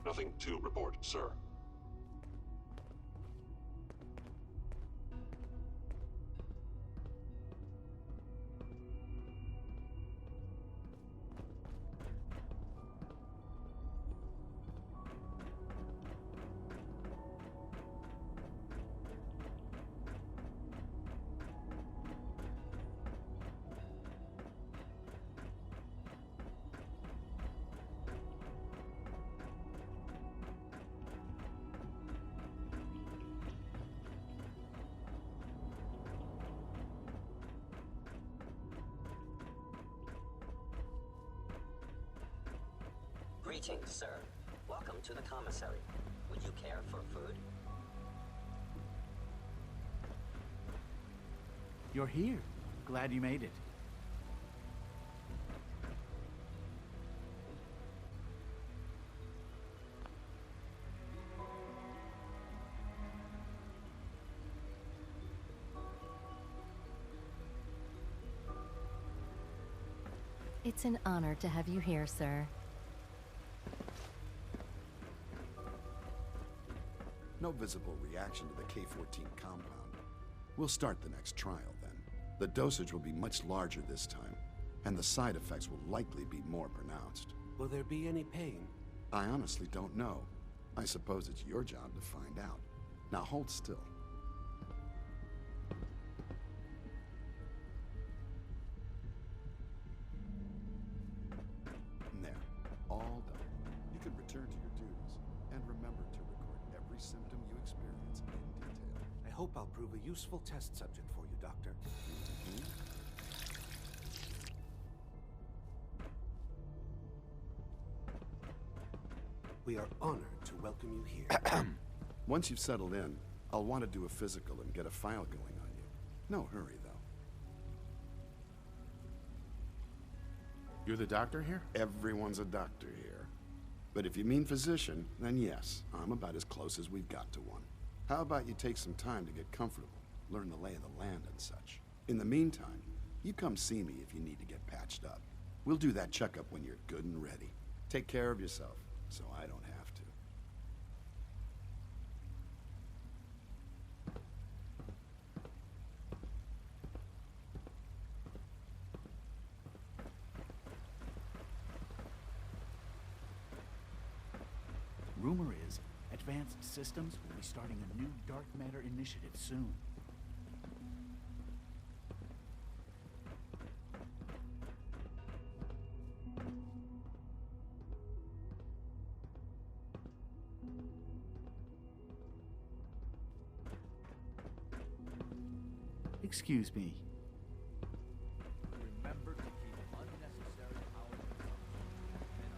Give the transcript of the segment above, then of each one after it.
Nothing to report, sir. Greetings, sir. Welcome to the commissary. Would you care for food? You're here. Glad you made it. It's an honor to have you here, sir. No visible reaction to the K-14 compound. We'll start the next trial then. The dosage will be much larger this time, and the side effects will likely be more pronounced. Will there be any pain? I honestly don't know. I suppose it's your job to find out. Now hold still. There. All done. You can return to your duties, and remember to record every symptom you experience in detail. I hope I'll prove a useful test subject for you, Doctor. We are honored to welcome you here. Once you've settled in, I'll want to do a physical and get a file going on you. No hurry, though. You're the doctor here? Everyone's a doctor here. But if you mean physician, then yes, I'm about as close as we've got to one. How about you take some time to get comfortable, learn the lay of the land and such. In the meantime, you come see me if you need to get patched up. We'll do that checkup when you're good and ready. Take care of yourself, so I don't have to. Rumor is, Advanced Systems will be starting a new dark matter initiative soon. Excuse me. Remember to keep unnecessary power consumption.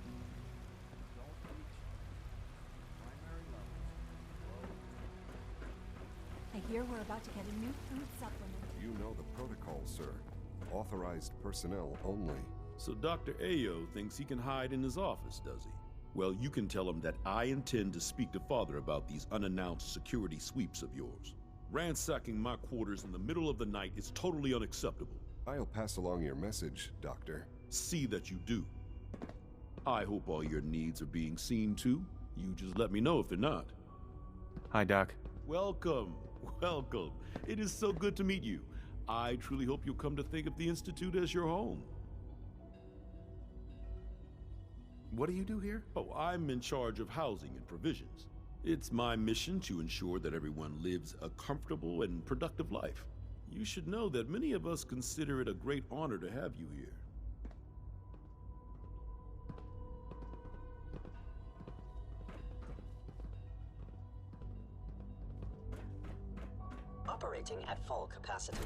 Don't reach primary levels. I hear we're about to get a new food supplement. You know the protocol, sir. Authorized personnel only. So Dr. Ayo thinks he can hide in his office, does he? Well, you can tell him that I intend to speak to Father about these unannounced security sweeps of yours. Ransacking my quarters in the middle of the night is totally unacceptable. I'll pass along your message, Doctor. See that you do. I hope all your needs are being seen to. You just let me know if they're not. Hi, Doc. Welcome, welcome. It is so good to meet you. I truly hope you'll come to think of the Institute as your home. What do you do here? Oh, I'm in charge of housing and provisions. It's my mission to ensure that everyone lives a comfortable and productive life. You should know that many of us consider it a great honor to have you here. Operating at full capacity.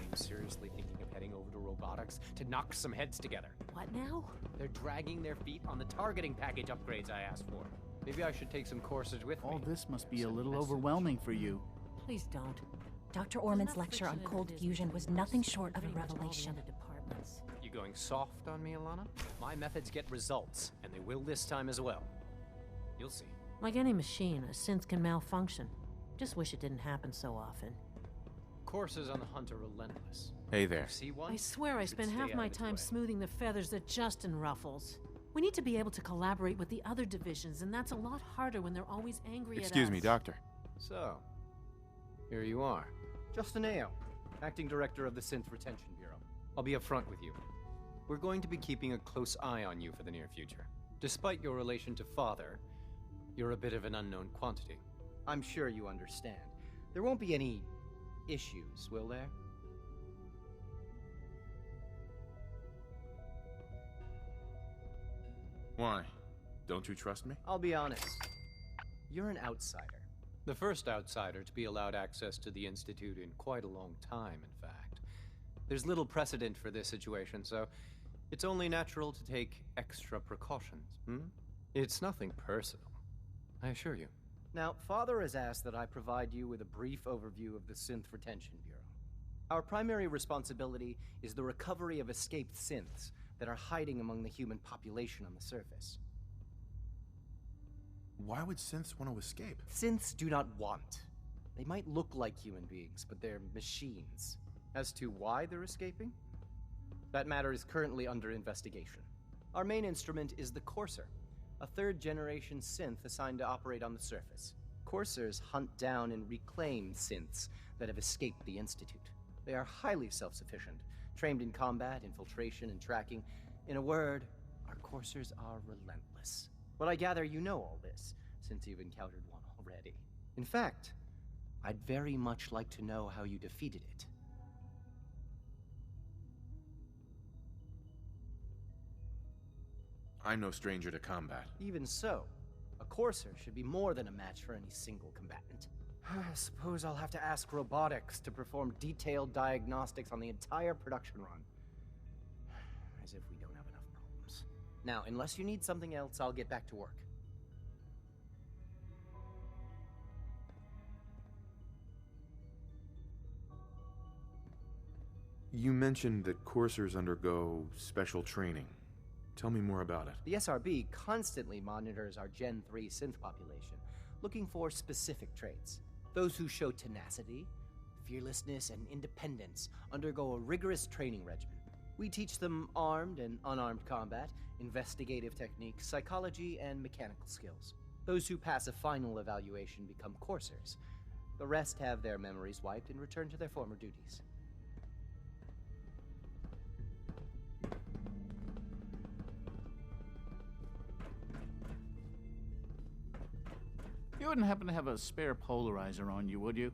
I'm seriously thinking of heading over to robotics to knock some heads together. What now? They're dragging their feet on the targeting package upgrades I asked for. Maybe I should take some courses with me. All this must be a little overwhelming for you. Please don't. Dr. Orman's lecture on cold fusion was nothing short of a revelation. You going soft on me, Alana? My methods get results, and they will this time as well. You'll see. Like any machine, a synth can malfunction. Just wish it didn't happen so often. Coursers on the hunt are relentless. Hey there. See one? I swear I You should spend stay half out my of its time way. smoothing the feathers that Justin ruffles. We need to be able to collaborate with the other divisions, and that's a lot harder when they're always angry at us. Excuse me, Doctor. So, here you are. Justin Ayo, Acting Director of the Synth Retention Bureau. I'll be upfront with you. We're going to be keeping a close eye on you for the near future. Despite your relation to Father, you're a bit of an unknown quantity. I'm sure you understand. There won't be any issues, will there? Why? Don't you trust me? I'll be honest. You're an outsider. The first outsider to be allowed access to the Institute in quite a long time, in fact. There's little precedent for this situation, so it's only natural to take extra precautions, It's nothing personal, I assure you. Now, Father has asked that I provide you with a brief overview of the Synth Retention Bureau. Our primary responsibility is the recovery of escaped synths that are hiding among the human population on the surface. Why would synths want to escape? Synths do not want. They might look like human beings, but they're machines. As to why they're escaping? That matter is currently under investigation. Our main instrument is the Courser, a third-generation synth assigned to operate on the surface. Coursers hunt down and reclaim synths that have escaped the Institute. They are highly self-sufficient, trained in combat, infiltration, and tracking. In a word, our Coursers are relentless. But I gather you know all this, since you've encountered one already. In fact, I'd very much like to know how you defeated it. I'm no stranger to combat. Even so, a Courser should be more than a match for any single combatant. I suppose I'll have to ask robotics to perform detailed diagnostics on the entire production run. As if we don't have enough problems. Now, unless you need something else, I'll get back to work. You mentioned that coursers undergo special training. Tell me more about it. The SRB constantly monitors our Gen 3 synth population, looking for specific traits. Those who show tenacity, fearlessness, and independence undergo a rigorous training regimen. We teach them armed and unarmed combat, investigative techniques, psychology, and mechanical skills. Those who pass a final evaluation become coursers. The rest have their memories wiped and return to their former duties. You wouldn't happen to have a spare polarizer on you, would you?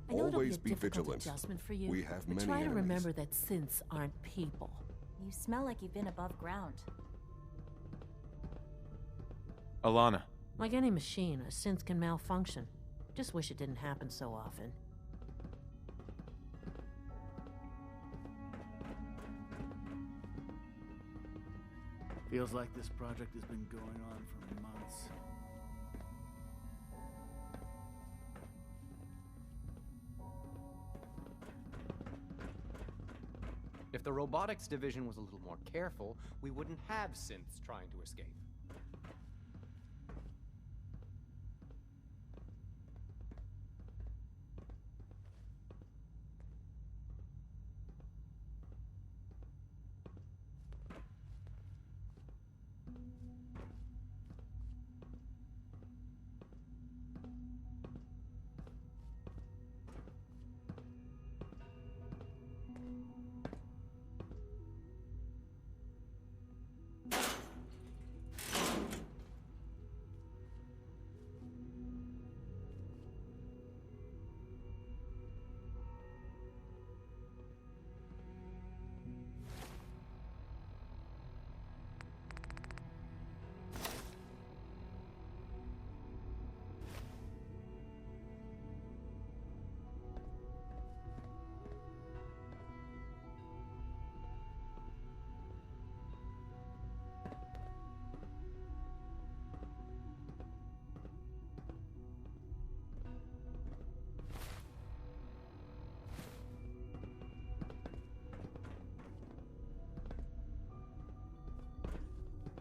I know Always it'll be be a difficult vigilant. adjustment for you, We have but many try to enemies. remember that synths aren't people. You smell like you've been above ground. Alana. Like any machine, a synth can malfunction. Just wish it didn't happen so often. Feels like this project has been going on for months. If the robotics division was a little more careful, we wouldn't have synths trying to escape.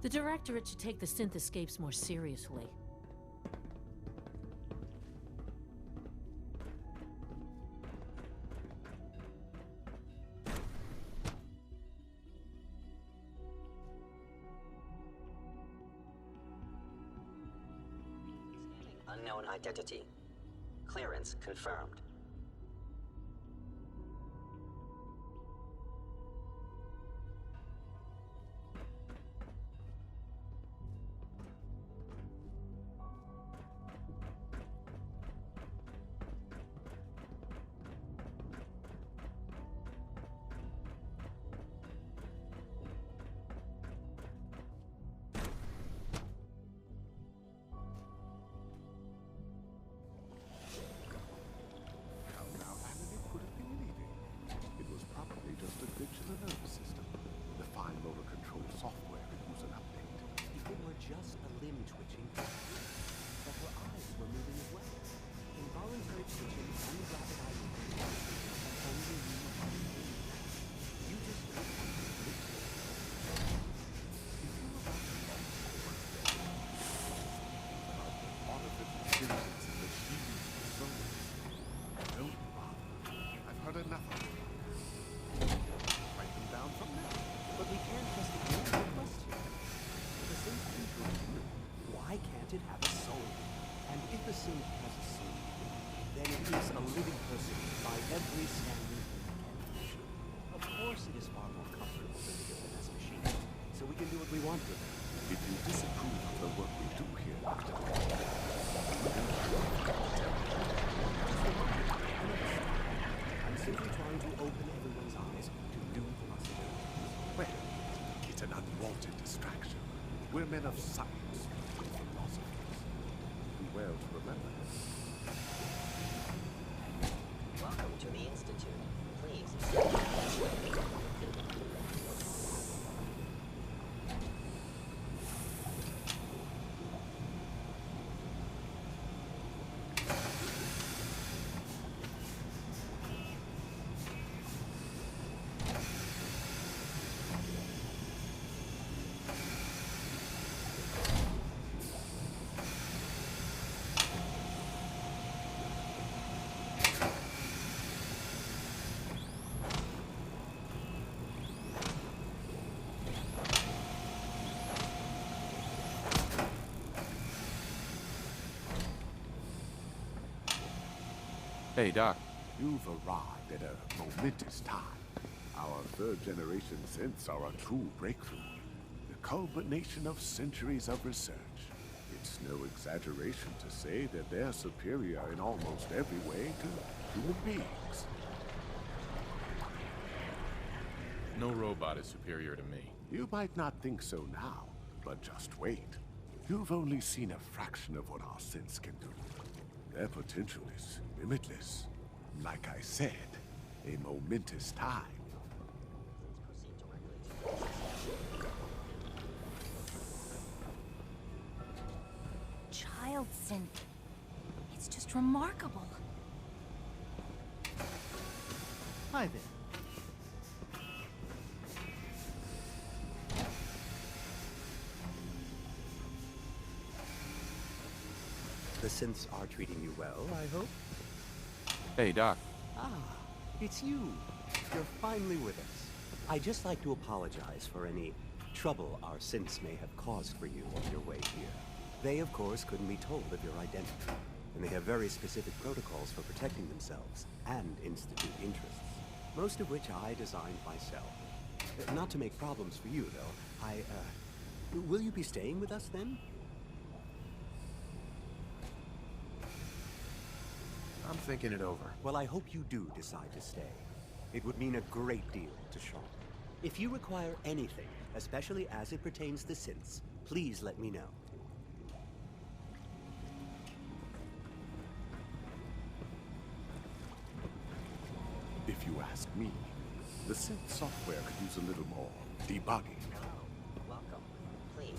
The Directorate should take the synth escapes more seriously. Unknown identity. Clearance confirmed. Just a limb twitching, but her eyes were moving as well. Involuntary twitching and rapid eye movement can only mean one thing. You just don't want to admit it. If you were about to fall artificial symptoms in the sheaths of the soul. Don't bother. I've heard enough of it. Write them down from now. but we can't just ignore the question. The synth controls you. Why can't it have a soul? And if a synth has a soul, then it is a living person by every standard convention. Of course it is far more comfortable than the OMS machine, so we can do what we want with it. If you disapprove of the work we do here, Doctor, I'm simply trying to open everyone's eyes to new possibilities. well, it's an unwanted distraction. We're men of science, philosophers. Do well to remember this. Welcome to the Institute. Please. Hey, Doc. You've arrived at a momentous time. Our third-generation synths are a true breakthrough. The culmination of centuries of research. It's no exaggeration to say that they're superior in almost every way to human beings. No robot is superior to me. You might not think so now, but just wait. You've only seen a fraction of what our synths can do. Their potential is limitless. Like I said, a momentous time. Child synth. It's just remarkable. Hi there. The synths are treating you well, I hope? Hey, Doc. Ah, it's you. You're finally with us. I'd just like to apologize for any trouble our synths may have caused for you on your way here. They, of course, couldn't be told of your identity, and they have very specific protocols for protecting themselves and Institute interests, most of which I designed myself. Not to make problems for you, though. Will you be staying with us, then? I'm thinking it over. Well, I hope you do decide to stay. It would mean a great deal to Sean. If you require anything, especially as it pertains to synths, please let me know. If you ask me, the synth software could use a little more debugging. Welcome. Please.